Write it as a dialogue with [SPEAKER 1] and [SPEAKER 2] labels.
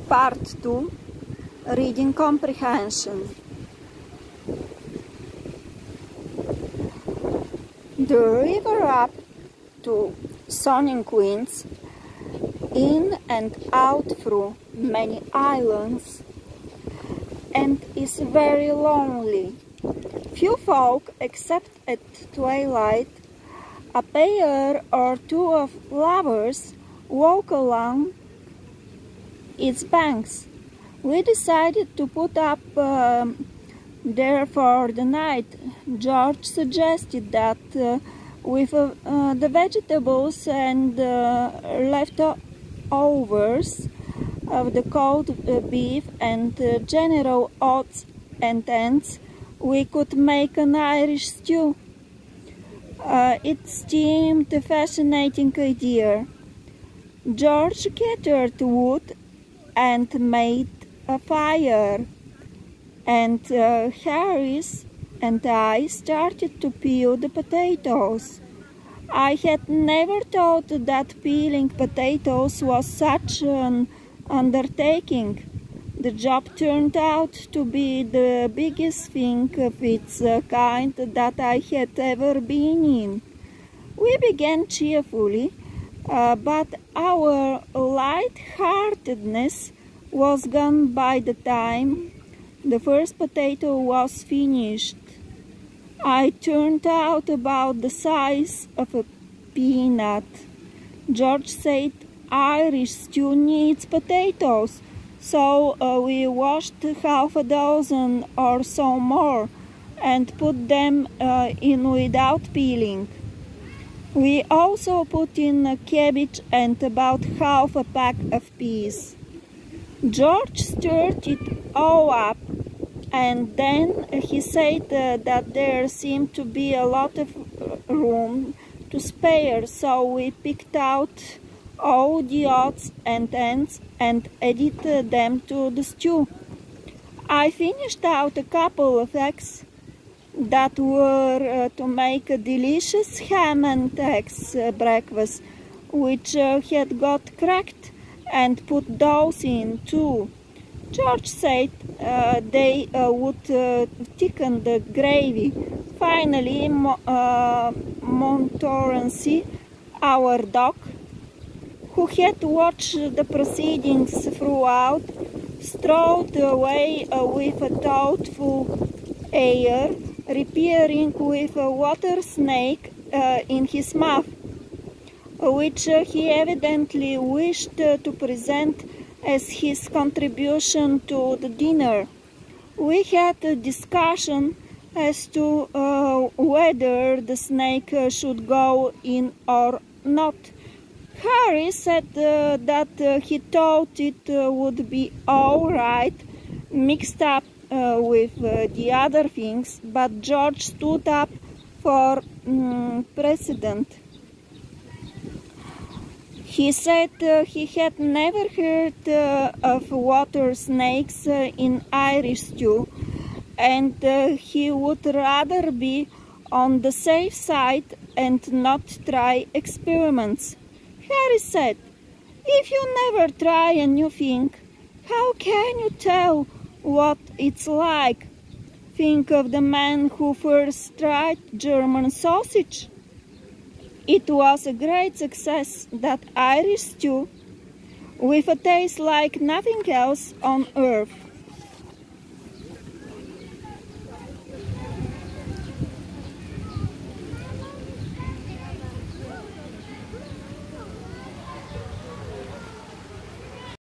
[SPEAKER 1] Part 2, Reading Comprehension. The river up to Sonning Queens, in and out through many islands, and is very lonely. Few folk, except at twilight, a pair or two of lovers walk along its banks. We decided to put up there for the night. George suggested that with the vegetables and leftovers of the cold beef and general odds and ends, we could make an Irish stew. It seemed a fascinating idea. George gathered wood and made a fire, and Harris and I started to peel the potatoes. I had never thought that peeling potatoes was such an undertaking. The job turned out to be the biggest thing of its kind that I had ever been in. We began cheerfully, but our light-heartedness was gone by the time the first potato was finished. It turned out about the size of a peanut. George said Irish stew needs potatoes, so we washed half a dozen or so more and put them in without peeling. We also put in a cabbage and about half a pack of peas. George stirred it all up, and then he said that there seemed to be a lot of room to spare, so we picked out all the odds and ends and added them to the stew. I finished out a couple of eggs that were to make a delicious ham and eggs breakfast, which had got cracked, and put those in too. George said they would thicken the gravy. Finally, Montmorency, our dog, who had watched the proceedings throughout, strode away with a thoughtful air, reappearing with a water snake in his mouth, which he evidently wished to present as his contribution to the dinner. We had a discussion as to whether the snake should go in or not. Harry said that he thought it would be all right mixed up with the other things, but George stood up for precedent. He said he had never heard of water snakes in Irish stew, and he would rather be on the safe side and not try experiments. Harry said, "If you never try a new thing, how can you tell what it's like? Think of the man who first tried German sausage. It was a great success, that Irish stew, with a taste like nothing else on earth."